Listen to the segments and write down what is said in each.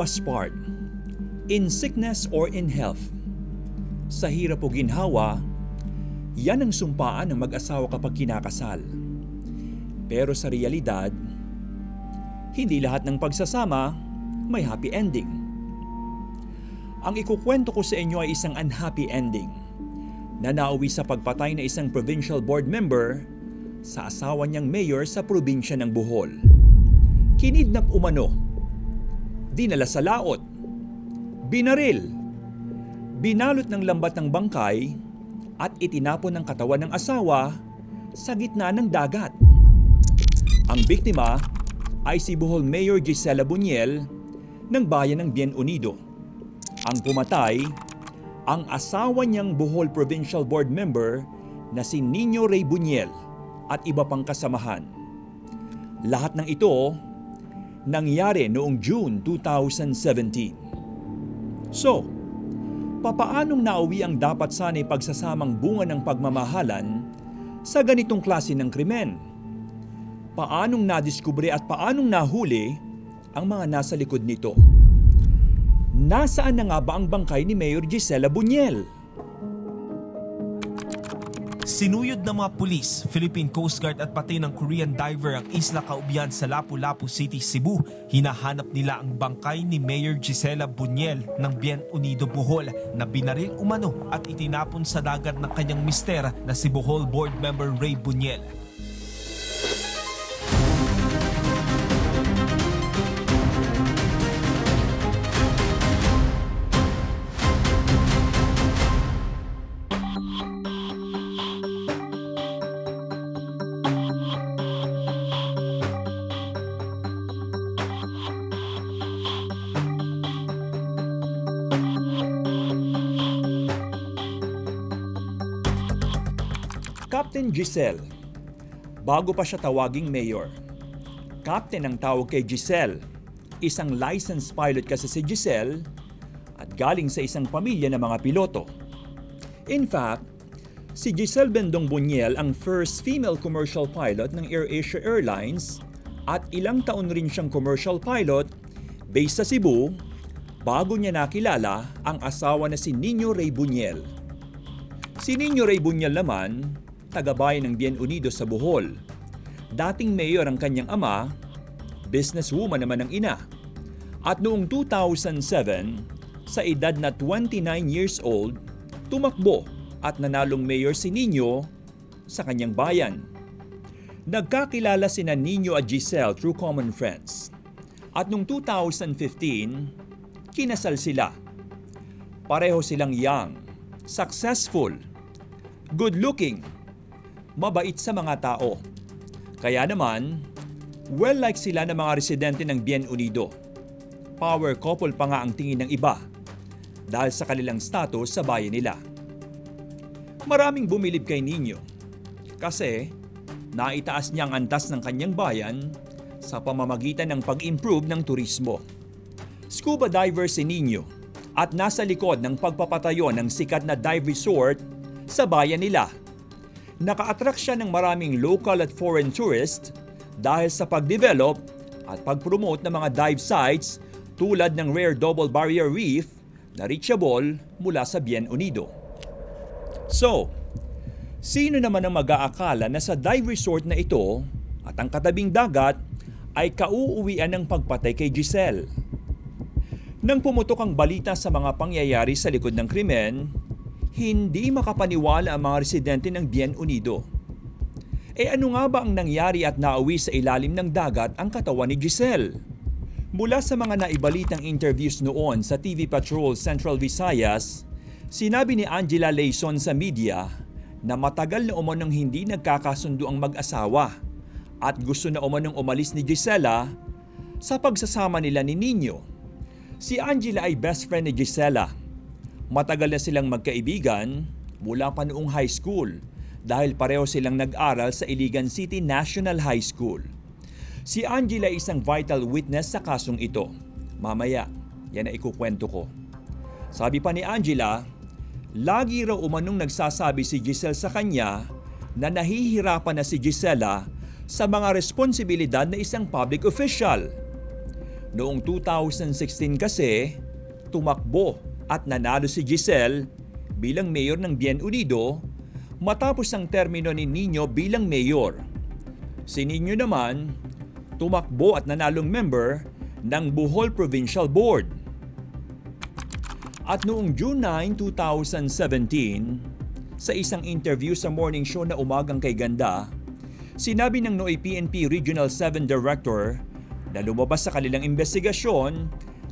us part, in sickness or in health. Sa hirap o ginhawa, yan ang sumpaan ng mag-asawa kapag kinakasal. Pero sa realidad, hindi lahat ng pagsasama may happy ending. Ang ikukwento ko sa inyo ay isang unhappy ending na nauwi sa pagpatay na isang provincial board member sa asawa niyang mayor sa probinsya ng Bohol. Kinidnap umano, dinala sa laot, binaril, binalot ng lambat ng bangkay at itinapon ang katawan ng asawa sa gitna ng dagat. Ang biktima ay si Bohol Mayor Gisela Buñuel ng bayan ng Bien Unido. Ang pumatay, ang asawa niyang Bohol Provincial Board member na si Nino Ray Buñuel at iba pang kasamahan. Lahat ng ito nangyari noong June 2017. So, papaanong nauwi ang dapat sana'y pagsasamang bunga ng pagmamahalan sa ganitong klase ng krimen? Paanong nadiskubre at paanong nahuli ang mga nasa likod nito? Nasaan na nga ba ang bangkay ni Mayor Gisela Buñuel? Sinuyod ng mga pulis, Philippine Coast Guard at pati ng Korean diver ang Isla Caubian sa Lapu-Lapu City, Cebu. Hinahanap nila ang bangkay ni Mayor Gisela Buñuel ng Bien Unido, Bohol na binaril umano at itinapon sa dagat ng kanyang mister na si Bohol Board Member Ray Buñuel. Captain Giselle, bago pa siya tawaging mayor. Captain ang tawag kay Giselle. Isang licensed pilot kasi si Giselle at galing sa isang pamilya ng mga piloto. In fact, si Giselle Bendong Buñuel ang first female commercial pilot ng AirAsia Airlines at ilang taon rin siyang commercial pilot based sa Cebu bago niya nakilala ang asawa na si Nino Ray Buñuel. Si Nino Ray Buñuel naman, taga-bayan ng Bien Unido sa Bohol. Dating mayor ang kanyang ama, businesswoman naman ang ina. At noong 2007, sa edad na 29 years old, tumakbo at nanalong mayor si Nino sa kanyang bayan. Nagkakilala sina Nino at Giselle through common friends. At noong 2015, kinasal sila. Pareho silang young, successful, good-looking, mabait sa mga tao. Kaya naman, well-liked sila ng mga residente ng Bien Unido. Power couple pa nga ang tingin ng iba dahil sa kanilang status sa bayan nila. Maraming bumilib kay Nino kasi naitaas niya ang antas ng kanyang bayan sa pamamagitan ng pag-improve ng turismo. Scuba diver si Nino at nasa likod ng pagpapatayo ng sikat na dive resort sa bayan nila. Naka-attract siya ng maraming local at foreign tourists dahil sa pag-develop at pag-promote ng mga dive sites tulad ng Rare Double Barrier Reef na reachable mula sa Bien Unido. So, sino naman ang mag-aakala na sa dive resort na ito at ang katabing dagat ay kauuwian ng pagpatay kay Giselle? Nang pumutok ang balita sa mga pangyayari sa likod ng krimen, hindi makapaniwala ang mga residente ng Bien Unido. Ano nga ba ang nangyari at nauwi sa ilalim ng dagat ang katawan ni Giselle? Mula sa mga naibalitang interviews noon sa TV Patrol Central Visayas, sinabi ni Angela Leison sa media na matagal na umanong hindi nagkakasundo ang mag-asawa at gusto na umanong umalis ni Gisela sa pagsasama nila ni Nino. Si Angela ay best friend ni Gisela. Matagal na silang magkaibigan mula pa noong high school dahil pareho silang nag-aral sa Iligan City National High School. Si Angela ay isang vital witness sa kasong ito. Mamaya, yan na ikukwento ko. Sabi pa ni Angela, lagi raw umanong nagsasabi si Giselle sa kanya na nahihirapan na si Gisela sa mga responsibilidad na isang public official. Noong 2016 kasi, tumakbo at nanalo si Giselle bilang mayor ng Bien Unido matapos ang termino ni Nino bilang mayor. Si Nino naman, tumakbo at nanalong member ng Bohol Provincial Board. At noong June 9, 2017, sa isang interview sa morning show na Umagang Kay Ganda, sinabi ng Noy PNP Regional 7 Director na lumabas sa kanilang investigasyon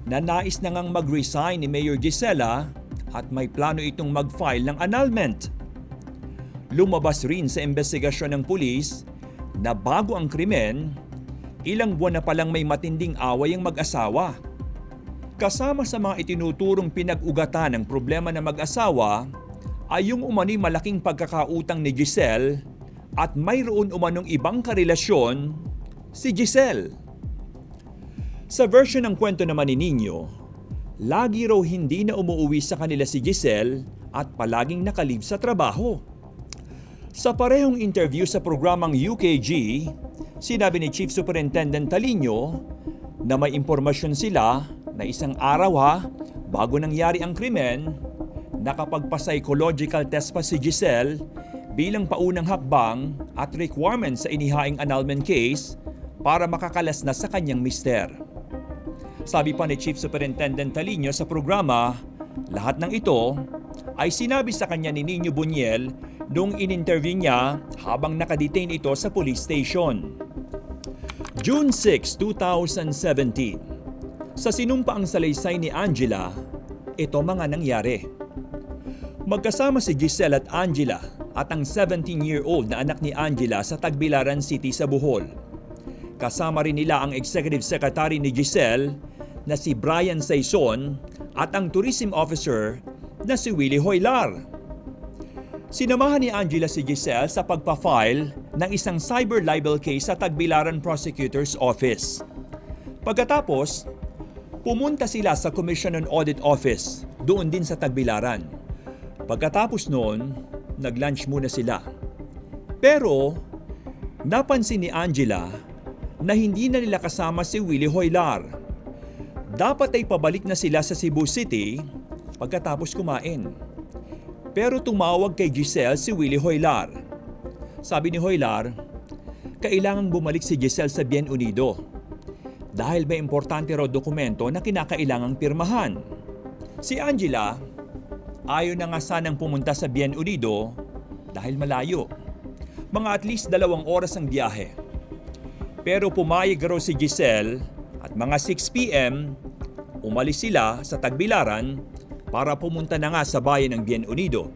na nais na ngang mag-resign ni Mayor Gisela at may plano itong mag-file ng annulment. Lumabas rin sa investigasyon ng pulis na bago ang krimen, ilang buwan na palang may matinding away ang mag-asawa. Kasama sa mga itinuturong pinag-ugatan ng problema ng mag-asawa ay yung umano'y malaking pagkakautang ni Giselle at mayroon umanong ibang karelasyon si Giselle. Sa version ng kwento naman ni Nino, lagi raw hindi na umuuwi sa kanila si Giselle at palaging nakalib sa trabaho. Sa parehong interview sa programang UKG, sinabi ni Chief Superintendent Talino na may impormasyon sila na isang araw bago nangyari ang krimen, nakapagpa-psychological test pa si Giselle bilang paunang hakbang at requirement sa inihaing annulment case para makakalas na sa kanyang mister. Sabi pa ni Chief Superintendent Talino sa programa, lahat ng ito ay sinabi sa kanya ni Nino Buñuel noong in-interview niya habang nakadetain ito sa police station. June 6, 2017. Sa sinumpaang salaysay ni Angela, ito mga nangyari. Magkasama si Giselle at Angela at ang 17-year-old na anak ni Angela sa Tagbilaran City sa Bohol. Kasama rin nila ang Executive Secretary ni Giselle na si Brian Saison at ang Tourism Officer na si Willie Hoylar. Sinamahan ni Angela si Giselle sa pagpa-file ng isang cyber libel case sa Tagbilaran Prosecutor's Office. Pagkatapos, pumunta sila sa Commission on Audit Office doon din sa Tagbilaran. Pagkatapos noon, nag-lunch muna sila. Pero, napansin ni Angela na hindi na nila kasama si Willie Hoylar. Dapat ay pabalik na sila sa Cebu City pagkatapos kumain. Pero tumawag kay Giselle si Willie Hoylar. Sabi ni Hoylar, kailangang bumalik si Giselle sa Bien Unido dahil may importante raw dokumento na kinakailangang pirmahan. Si Angela, ayaw na nga sanang pumunta sa Bien Unido dahil malayo. Mga at least 2 oras ang biyahe. Pero pumayag raw si Giselle at mga 6 p.m., umalis sila sa Tagbilaran para pumunta na nga sa bayan ng Bien Unido.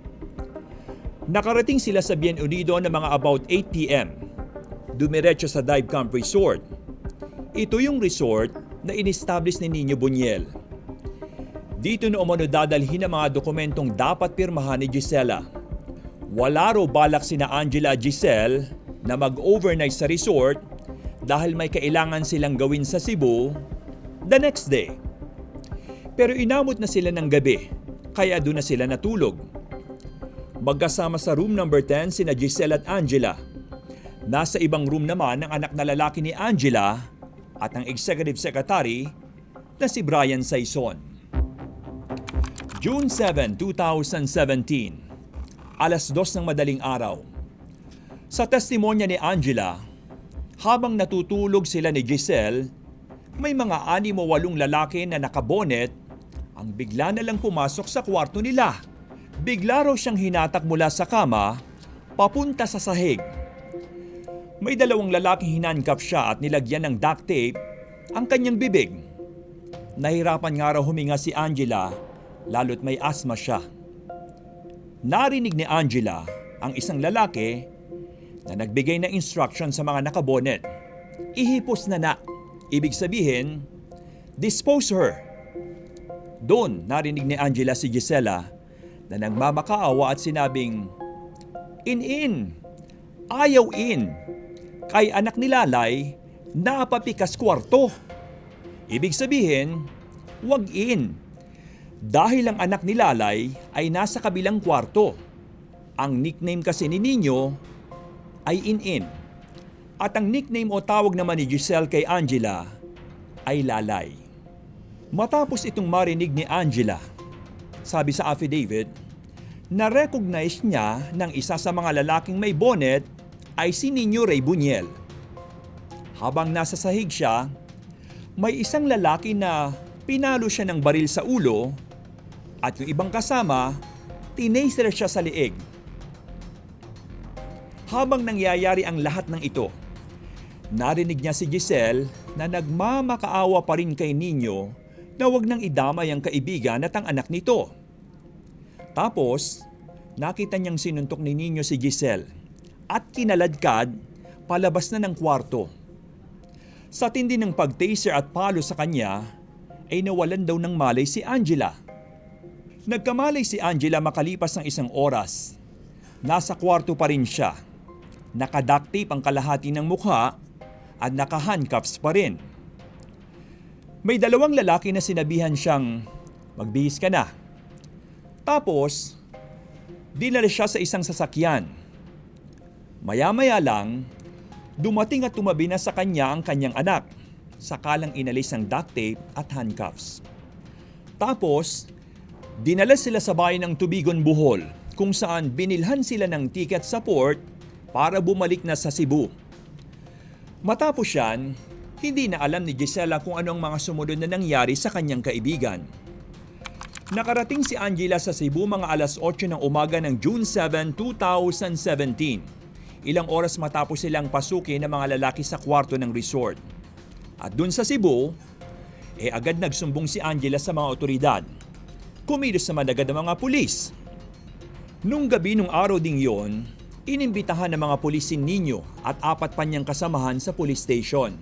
Nakarating sila sa Bien Unido na mga about 8 p.m. Dumiretso sa Dive Camp Resort. Ito yung resort na in-establish ni Nino Buñuel. Dito na umano dadalhin ang mga dokumentong dapat pirmahan ni Gisela. Wala raw balak sina Angela at Giselle na mag-overnight sa resort dahil may kailangan silang gawin sa Cebu the next day. Pero inabot na sila ng gabi, kaya doon na sila natulog. Magkasama sa room number 10 sina Giselle at Angela. Nasa ibang room naman ang anak na lalaki ni Angela at ang Executive Secretary na si Brian Saison. June 7, 2017, alas 2 ng madaling araw. Sa testimonya ni Angela, habang natutulog sila ni Giselle, may mga 6 o 8 lalaki na nakabonet ang bigla na lang pumasok sa kwarto nila. Bigla raw siyang hinatak mula sa kama papunta sa sahig. May 2 lalaking hinandcuff siya at nilagyan ng duct tape ang kanyang bibig. Nahirapan nga raw huminga si Angela lalo't may asthma siya. Narinig ni Angela ang isang lalaki na nagbigay ng instruction sa mga nakabonet. Ihipos na. Ibig sabihin, dispose her. Doon narinig ni Angela si Gisela na nagmamakaawa at sinabing, In. Ayaw in. Kay anak ni Lalay, napapikas kwarto. Ibig sabihin, wag in. Dahil ang anak ni Lalay ay nasa kabilang kwarto. Ang nickname kasi ni Nino ay In. At ang nickname o tawag naman ni Giselle kay Angela ay lalay. Matapos itong marinig ni Angela, sabi sa affidavit, na-recognize niya ng isa sa mga lalaking may bonnet ay si Nino Ray Buñuel. Habang nasa sahig siya, may isang lalaki na pinalo siya ng baril sa ulo at yung ibang kasama, tinaser siya sa leeg. Habang nangyayari ang lahat ng ito, narinig niya si Giselle na nagmamakaawa pa rin kay Nino na wag nang idamay ang kaibigan at ang anak nito. Tapos, nakita niyang sinuntok ni Nino si Giselle at kinaladkad palabas na ng kwarto. Sa tindi ng pag-taser at palo sa kanya, ay nawalan daw ng malay si Angela. Nagkamalay si Angela makalipas ng isang oras. Nasa kwarto pa rin siya. Naka-duct tape ang kalahati ng mukha at naka-handcuffs pa rin. May dalawang lalaki na sinabihan siyang, "Magbihis ka na." Tapos, dinala siya sa isang sasakyan. Maya-maya lang, dumating at tumabi na sa kanya ang kanyang anak, sakalang inalis ang duct tape at handcuffs. Tapos, dinala sila sa bayan ng Tubigon, Bohol, kung saan binilhan sila ng ticket sa port para bumalik na sa Cebu. Matapos yan, hindi na alam ni Gisela kung ano ang mga sumunod na nangyari sa kanyang kaibigan. Nakarating si Angela sa Cebu mga alas 8 ng umaga ng June 7, 2017. Ilang oras matapos silang pasukin ng mga lalaki sa kwarto ng resort. At dun sa Cebu, agad nagsumbong si Angela sa mga otoridad. Kumilos naman agad ang mga pulis. Nung gabi nung araw ding yon, inimbitahan ng mga pulis si Nino at 4 pa niyang kasamahan sa police station.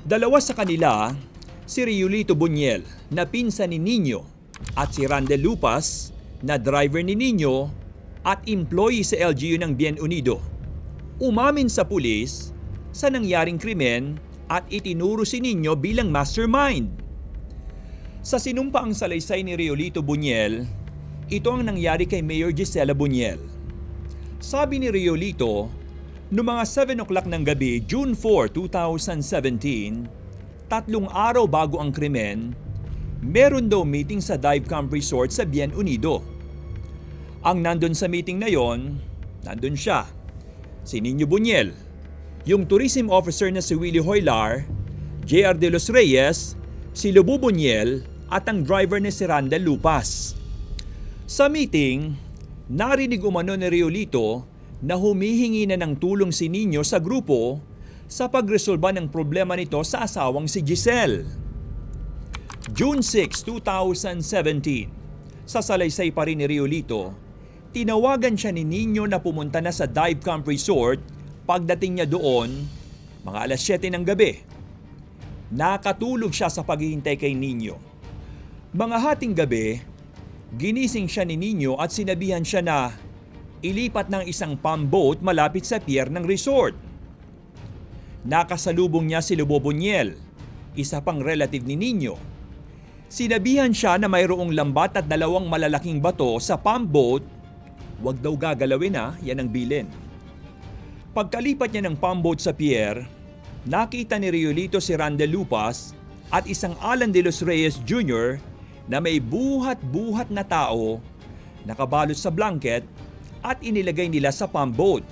2 sa kanila, si Riolito Buñuel na pinsan ni Nino at si Randel Lupas na driver ni Nino at employee sa LGU ng Bien Unido. Umamin sa pulis sa nangyaring krimen at itinuro si Nino bilang mastermind. Sa sinumpaang salaysay ni Riolito Buñuel, ito ang nangyari kay Mayor Gisela Buñuel. Sabi ni Riolito, noong mga 7 o'clock ng gabi, June 4, 2017, 3 araw bago ang krimen, meron daw meeting sa Dive Camp Resort sa Bien Unido. Ang nandun sa meeting na yon, nandun siya, si Nino Buñuel, yung tourism officer na si Willie Hoylar, JR De Los Reyes, si Lobo Buñuel at ang driver na si Randel Lupas. Sa meeting, narinig umano ni Riolito na humihingi na ng tulong si Nino sa grupo sa pagresolba ng problema nito sa asawang si Giselle. June 6, 2017, sa salaysay pa rin ni Riolito, tinawagan siya ni Nino na pumunta na sa Dive Camp Resort. Pagdating niya doon, mga alas 7 ng gabi. Nakatulog siya sa paghihintay kay Nino. Mga hating gabi, ginising siya ni Nino at sinabihan siya na ilipat ng isang palm boat malapit sa pier ng resort. Nakasalubong niya si Lobo Buñuel, isa pang relative ni Nino. Sinabihan siya na mayroong lambat at 2 malalaking bato sa palm boat. Huwag daw gagalawin yan ang bilin. Pagkalipat niya ng palm boat sa pier, nakita ni Riolito si Randel Lupas at isang Alan De Los Reyes Jr. na may buhat-buhat na tao, nakabalot sa blanket at inilagay nila sa palm boat.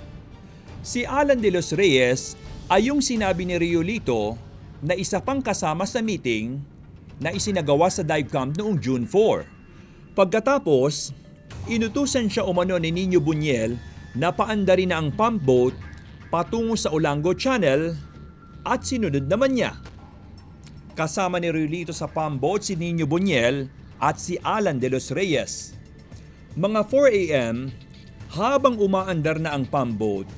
Si Alan De Los Reyes ay yung sinabi ni Riolito na isa pang kasama sa meeting na isinagawa sa dive camp noong June 4. Pagkatapos, inutusan siya umano ni Nino Buñuel na paandarin na ang pump boat patungo sa Olango Channel at sinunod naman niya. Kasama ni Riolito sa pump boat si Nino Buñuel at si Alan De Los Reyes. Mga 4 a.m., habang umaandar na ang pump boat,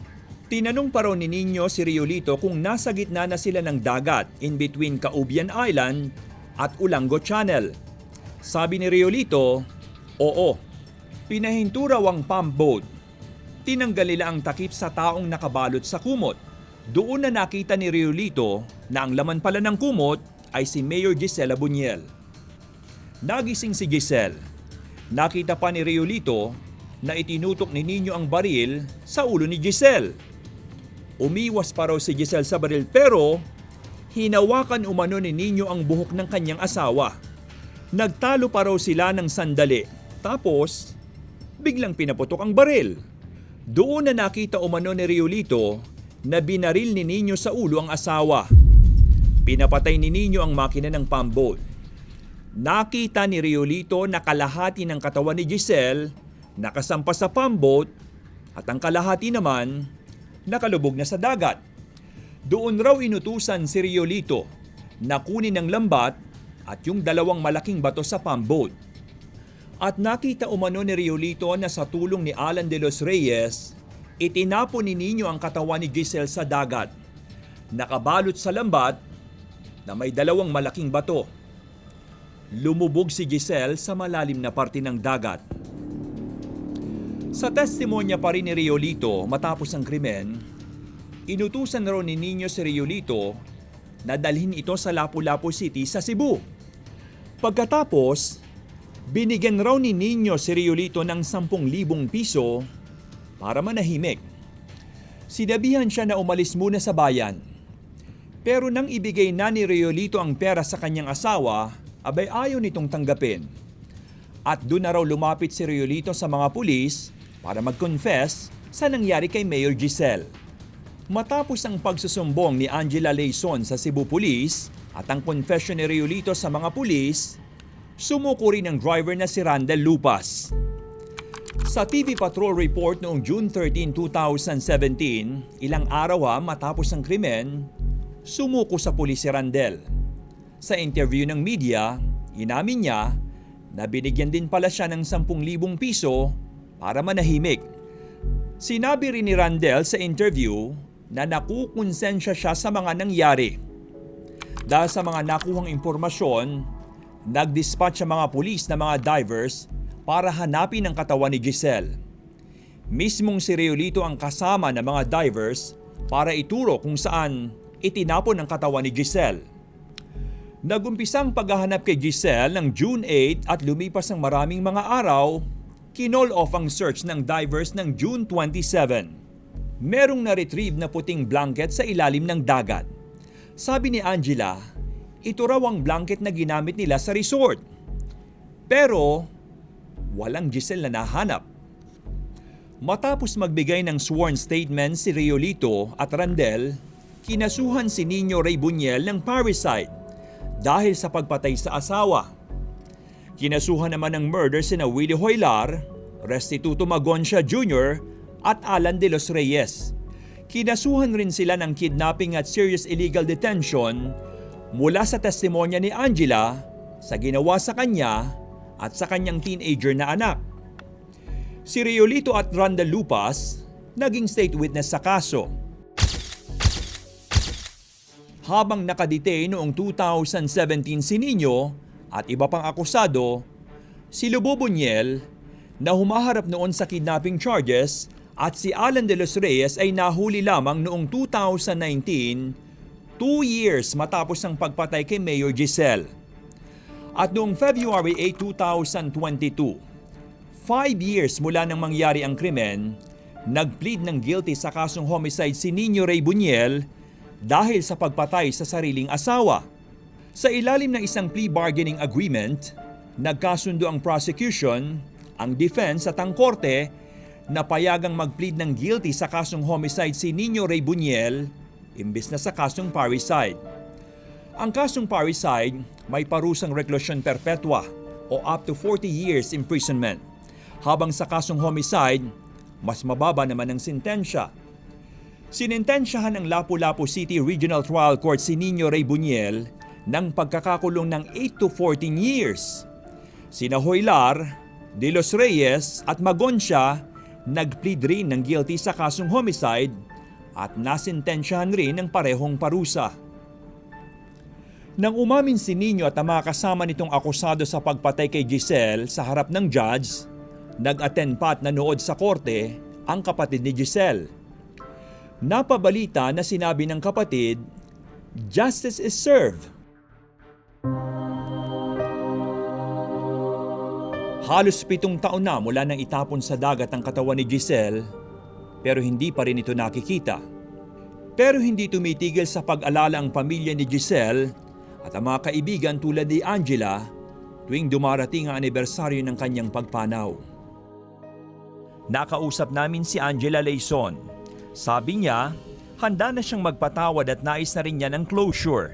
tinanong pa raw ni Nino si Riolito kung nasa gitna na sila ng dagat in between Caubian Island at Olango Channel. Sabi ni Riolito, oo, pinahinto raw ang pump boat. Tinanggal nila ang takip sa taong nakabalot sa kumot. Doon na nakita ni Riolito na ang laman pala ng kumot ay si Mayor Gisela Buñuel. Nagising si Giselle. Nakita pa ni Riolito na itinutok ni Nino ang baril sa ulo ni Giselle. Umiwas pa raw si Giselle sa baril pero Hinawakan umano ni Nino ang buhok ng kanyang asawa. Nagtalo pa raw sila ng sandali. Tapos, biglang pinaputok ang baril. Doon na nakita umano ni Riolito na binaril ni Nino sa ulo ang asawa. Pinapatay ni Nino ang makina ng pump boat. Nakita ni Riolito na kalahati ng katawan ni Giselle nakasampa sa pump boat at ang kalahati naman nakalubog na sa dagat. Doon raw inutusan si Riolito na kunin ang lambat at yung dalawang malaking bato sa pump boat. At nakita umano ni Riolito na sa tulong ni Alan de los Reyes, itinapon ni Nino ang katawan ni Giselle sa dagat. Nakabalot sa lambat na may dalawang malaking bato. Lumubog si Giselle sa malalim na parte ng dagat. Sa testimonya pa rin ni Riolito matapos ang krimen, inutusan raw ni Nino si Riolito na dalhin ito sa Lapu-Lapu City sa Cebu. Pagkatapos, binigyan raw ni Nino si Riolito ng 10,000 piso para manahimik. Sinabihan siya na umalis muna sa bayan. Pero nang ibigay na ni Riolito ang pera sa kanyang asawa, abay ayaw nitong tanggapin. At doon na raw lumapit si Riolito sa mga pulis para mag-confess sa nangyari kay Mayor Giselle. Matapos ang pagsusumbong ni Angela Leison sa Cebu Police at ang confession ni Riolito sa mga pulis, sumuko rin ang driver na si Randel Lupas. Sa TV Patrol report noong June 13, 2017, ilang araw matapos ang krimen, sumuko sa pulis si Randel. Sa interview ng media, inamin niya na binigyan din pala siya ng 10,000 piso para manahimik. Sinabi rin ni Randel sa interview na nakukonsensya siya sa mga nangyari. Dahil sa mga nakuhang impormasyon, nag-dispatch ang mga pulis na mga divers para hanapin ang katawan ni Giselle. Mismong si Riolito ang kasama ng mga divers para ituro kung saan itinapon ang katawan ni Giselle. Nagumpisang paghahanap kay Giselle ng June 8 at lumipas ang maraming mga araw, kinol off ang search ng divers ng June 27. Merong na-retrieve na puting blanket sa ilalim ng dagat. Sabi ni Angela, ito raw ang blanket na ginamit nila sa resort. Pero, walang Giselle na nahanap. Matapos magbigay ng sworn statement si Riolito at Randel, kinasuhan si Nino Ray Buñuel ng parricide dahil sa pagpatay sa asawa. Kinasuhan naman ng murder sina Willie Hoylar, Restituto Magoncia Jr. at Alan de los Reyes. Kinasuhan rin sila ng kidnapping at serious illegal detention mula sa testimonya ni Angela sa ginawa sa kanya at sa kanyang teenager na anak. Si Riolito at Randel Lupas naging state witness sa kaso. Habang nakadetain noong 2017 si Nino at iba pang akusado, si Lobo Buñuel na humaharap noon sa kidnapping charges at si Alan de los Reyes ay nahuli lamang noong 2019, 2 years matapos ang pagpatay kay Mayor Giselle. At noong February 8, 2022, 5 years mula nang mangyari ang krimen, nag-plead ng guilty sa kasong homicide si Nino Ray Buñuel dahil sa pagpatay sa sariling asawa. Sa ilalim ng isang plea bargaining agreement, nagkasundo ang prosecution, ang defense at ang korte na payagang mag-plead ng guilty sa kasong homicide si Nino Ray Buñuel imbes na sa kasong parricide. Ang kasong parricide may parusang reclusion perpetua o up to 40 years imprisonment, habang sa kasong homicide, mas mababa naman ang sintensya. Sinintensyahan ng Lapu-Lapu City Regional Trial Court si Nino Ray Buñuel ng pagkakakulong ng 8 to 14 years. Sina Hoylar, De Los Reyes at Magoncia nag-plead rin ng guilty sa kasong homicide at nasintensyahan rin ng parehong parusa. Nang umamin si Nino at ang mga kasama nitong akusado sa pagpatay kay Giselle sa harap ng judge, nag-attend pa at nanood sa korte ang kapatid ni Giselle. Napabalita na sinabi ng kapatid, "Justice is served." Halos 7 taon na mula nang itapon sa dagat ang katawan ni Giselle, pero hindi pa rin ito nakikita. Pero hindi tumitigil sa pag-alala ang pamilya ni Giselle at ang mga kaibigan tulad ni Angela tuwing dumarating ang anibersaryo ng kanyang pagpanaw. Nakausap namin si Angela Leison. Sabi niya, handa na siyang magpatawad at nais na rin niya ng closure.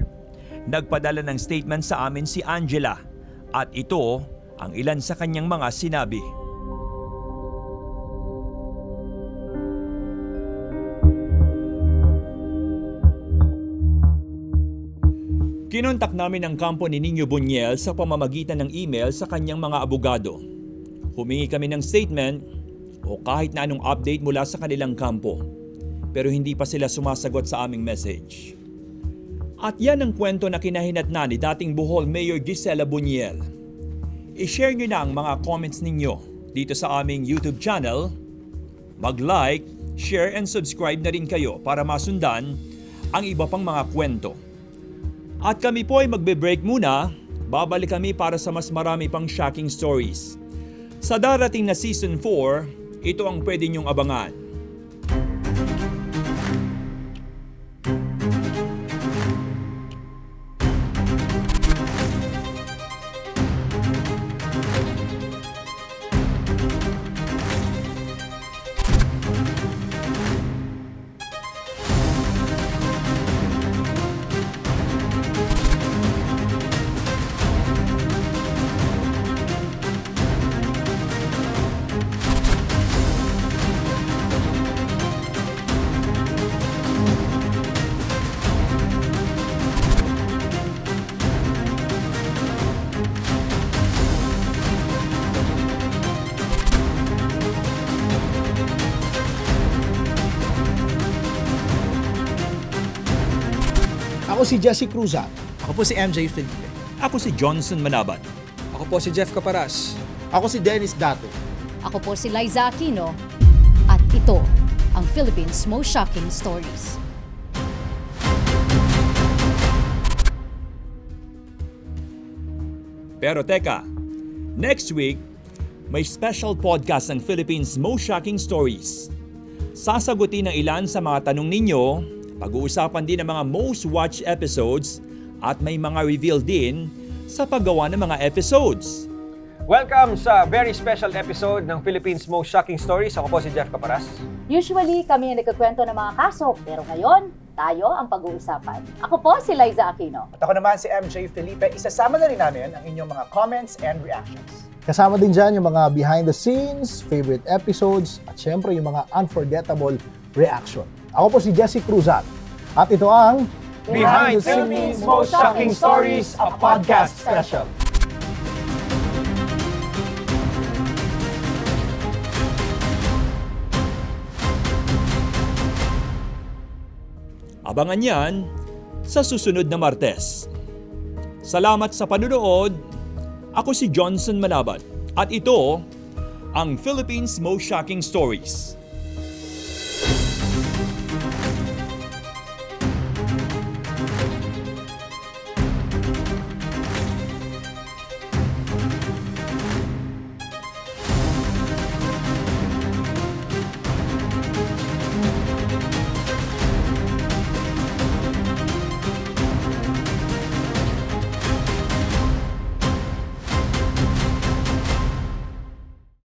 Nagpadala ng statement sa amin si Angela at ito ang ilan sa kanyang mga sinabi. Kinontak namin ang kampo ni Nino Buñuel sa pamamagitan ng email sa kanyang mga abogado. Humingi kami ng statement o kahit na anong update mula sa kanilang kampo. Pero hindi pa sila sumasagot sa aming message. At yan ang kwento na kinahinatnan ni dating Bohol Mayor Gisela Buñuel. I-share nyo na ang mga comments ninyo dito sa aming YouTube channel. Mag-like, share and subscribe na rin kayo para masundan ang iba pang mga kwento. At kami po ay magbe-break muna, babalik kami para sa mas marami pang shocking stories. Sa darating na Season 4, ito ang pwede niyong abangan. Ako si Jesse Cruzat. Ako po si MJ Felipe. Ako si Johnson Manabat. Ako po si Jeff Caparas. Ako si Dennis Dato. Ako po si Liza Aquino at ito ang Philippines' most shocking stories. Pero teka, next week, may special podcast ng Philippines' Most Shocking Stories. Sasagutin ng ilan sa mga tanong ninyo, pag-uusapan din ang mga most watched episodes at may mga reveal din sa paggawa ng mga episodes. Welcome sa very special episode ng Philippines' Most Shocking Stories. Ako po si Jeff Caparas. Usually, kami ang nagkukwento ng mga kaso, pero ngayon, tayo ang pag-uusapan. Ako po si Liza Aquino. At ako naman si MJ Felipe. Isasama na rin namin ang inyong mga comments and reactions. Kasama din dyan yung mga behind the scenes, favorite episodes, at syempre yung mga unforgettable reaction. Ako po si Jesse Cruzat. At ito ang Behind the Philippines' Most Shocking Stories, a podcast special. Abangan yan sa susunod na Martes. Salamat sa panunood. Ako si Johnson Manabat at ito ang Philippines' Most Shocking Stories.